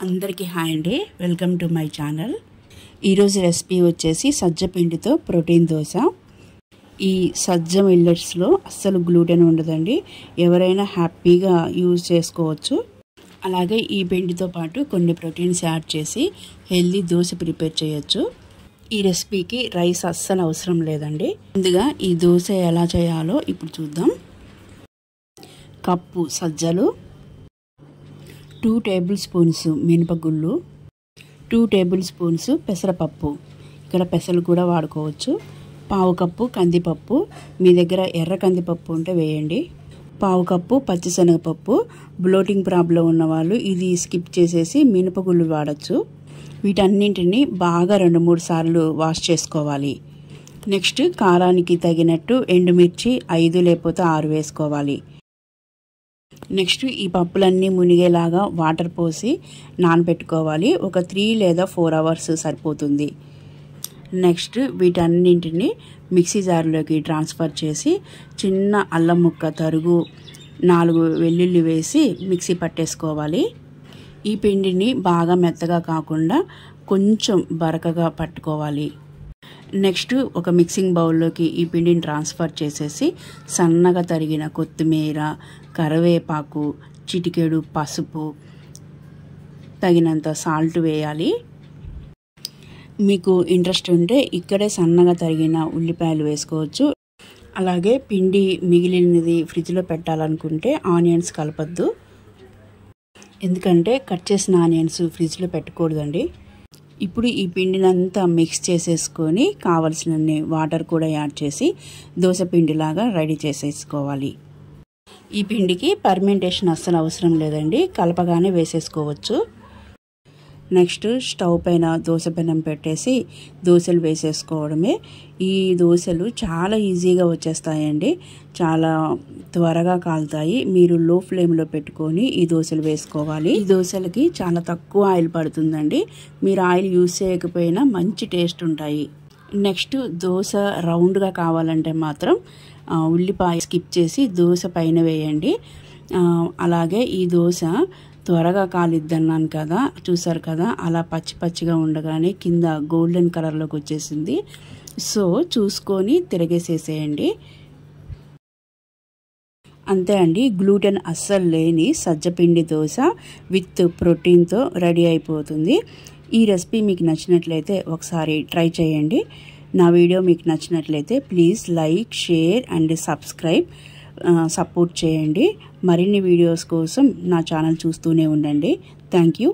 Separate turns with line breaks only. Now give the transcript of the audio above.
అందరికీ హాయ్ అండి, welcome to my channel. ఈరోజు రెసిపీ వచ్చేసి సజ్జ పిండితో ప్రోటీన్ దోశ. ఈ సజ్జ మిల్లెట్స్లో అస్సలు గ్లూటెన్ ఉండదండి, ఎవరైనా హ్యాపీగా యూజ్ చేసుకోవచ్చు. అలాగే ఈ పిండితో పాటు కొన్ని ప్రోటీన్స్ యాడ్ చేసి హెల్దీ దోశ ప్రిపేర్ చేయొచ్చు. ఈ రెసిపీకి రైస్ అస్సలు అవసరం లేదండి. ముందుగా ఈ దోశ ఎలా చేయాలో ఇప్పుడు చూద్దాం. కప్పు సజ్జలు, 2 టేబుల్ స్పూన్స్ మినపగుళ్ళు, 2 టేబుల్ స్పూన్స్ పెసరపప్పు, ఇక్కడ పెసలు కూడా వాడుకోవచ్చు. పావు కప్పు కందిపప్పు, మీ దగ్గర ఎర్ర కందిపప్పు ఉంటే వేయండి. పావు కప్పు పచ్చిశనగపప్పు. బ్లోటింగ్ ప్రాబ్లం ఉన్నవాళ్ళు ఇది స్కిప్ చేసేసి మినపగుళ్ళు వాడచ్చు. వీటన్నింటినీ బాగా 2-3 సార్లు వాష్ చేసుకోవాలి. నెక్స్ట్ కారానికి తగినట్టు ఎండుమిర్చి 5 లేకపోతే 6 వేసుకోవాలి. నెక్స్ట్ ఈ పప్పులన్నీ మునిగేలాగా వాటర్ పోసి నానబెట్టుకోవాలి. ఒక 3 లేదా 4 అవర్స్ సరిపోతుంది. నెక్స్ట్ వీటన్నింటిని మిక్సీ జార్లోకి ట్రాన్స్ఫర్ చేసి చిన్న అల్లం ముక్క తరుగు, 4 వెల్లుల్లి వేసి మిక్సీ పట్టేసుకోవాలి. ఈ పిండిని బాగా మెత్తగా కాకుండా కొంచెం బరకగా పట్టుకోవాలి. నెక్స్ట్ ఒక మిక్సింగ్ బౌల్లోకి ఈ పిండిని ట్రాన్స్ఫర్ చేసేసి సన్నగా తరిగిన కొత్తిమీర, కరివేపాకు, చిటికెడు పసుపు, తగినంత సాల్ట్ వేయాలి. మీకు ఇంట్రెస్ట్ ఉంటే ఇక్కడే సన్నగా తరిగిన ఉల్లిపాయలు వేసుకోవచ్చు. అలాగే పిండి మిగిలినది ఫ్రిడ్జ్లో పెట్టాలనుకుంటే ఆనియన్స్ కలపద్దు, ఎందుకంటే కట్ చేసిన ఆనియన్స్ ఫ్రిడ్జ్లో పెట్టకూడదండి. ఇప్పుడు ఈ పిండినంతా మిక్స్ చేసేసుకొని కావలసినన్ని వాటర్ కూడా యాడ్ చేసి దోశ పిండిలాగా రెడీ చేసేసుకోవాలి. ఈ పిండికి పర్మెంటేషన్ అస్సలు అవసరం లేదండి, కలపగానే వేసేసుకోవచ్చు. నెక్స్ట్ స్టవ్ పైన దోశ పెనం పెట్టేసి దోశలు వేసేసుకోవడమే. ఈ దోశలు చాలా ఈజీగా వచ్చేస్తాయండి, చాలా త్వరగా కాలుతాయి. మీరు లో ఫ్లేమ్లో పెట్టుకొని ఈ దోశలు వేసుకోవాలి. ఈ దోశలకి చాలా తక్కువ ఆయిల్ పడుతుందండి, మీరు ఆయిల్ యూజ్ చేయకపోయినా మంచి టేస్ట్ ఉంటాయి. నెక్స్ట్ దోశ రౌండ్గా కావాలంటే మాత్రం ఉల్లిపాయ స్కిప్ చేసి దోశ పైన వేయండి. అలాగే ఈ దోశ త్వరగా కాలిద్దన్నాను కదా, చూసారు కదా, అలా పచ్చి పచ్చిగా ఉండగానే కింద గోల్డెన్ కలర్లోకి వచ్చేసింది. సో చూసుకొని తిరగేసేసేయండి. అంతే అండి, గ్లూటెన్ అస్సలు లేని సజ్జపిండి దోశ విత్ ప్రోటీన్తో రెడీ అయిపోతుంది. ఈ రెసిపీ మీకు నచ్చినట్లయితే ఒకసారి ట్రై చేయండి. నా వీడియో మీకు నచ్చినట్లయితే please like, share and subscribe, support చేయండి. మరిన్ని వీడియోస్ కోసం నా ఛానల్ చూస్తూనే ఉండండి. Thank you.